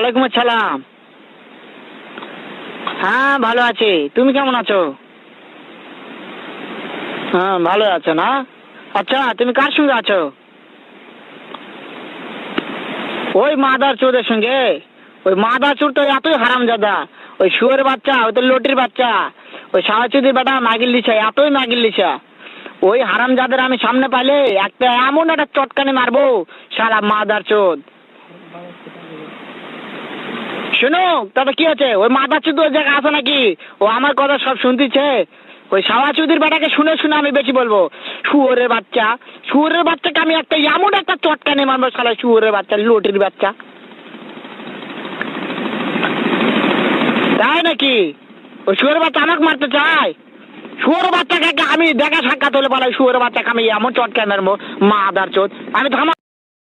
ওয়ালাইকুম আসসালাম। হ্যাঁ ভালো আছি, তুমি কেমন আছো? হ্যাঁ ভালো আছো না? আচ্ছা তুমি কার সঙ্গে আছো? ওই মাদার চোদের সঙ্গে। ওই মাদার চোর তো এতই হারামজাদা। ওই শুয়োরের বাচ্চা, ওই তো লটির বাচ্চা, ওই সাওয়াচুদির বেটা মাগিল লিছা, এতই মাগিল লিছা। ওই হারামজাদের আমি সামনে পাইলে একটা এমন একটা চটকানি মারবো, শালা মাদার চোদ। শোনো, তবে কি আছে, ওই মাদার চোদ ওই জায়গায় আছে নাকি? ও আমার কথা সব শুনতেছে। ওই সাওয়াচুদির বেটাকে শুনে শুনে আমি বেশি বলবো। শুয়োরের বাচ্চা, শুয়োরের বাচ্চাকে আমি একটা এমন একটা চটকানি মারবো, শালা শুয়োরের বাচ্চা, লটির বাচ্চা। তাই নাকি? ওই শুয়োরের বাচ্চা আমাকে মারতে চায়? শুয়োরের বাচ্চাকে আমি দেখা সাক্ষাৎ হলে বলাই, শুয়োরের বাচ্চাকে আমি এমন চটকানি মারবো, মাদার চোদ। আমি থামা।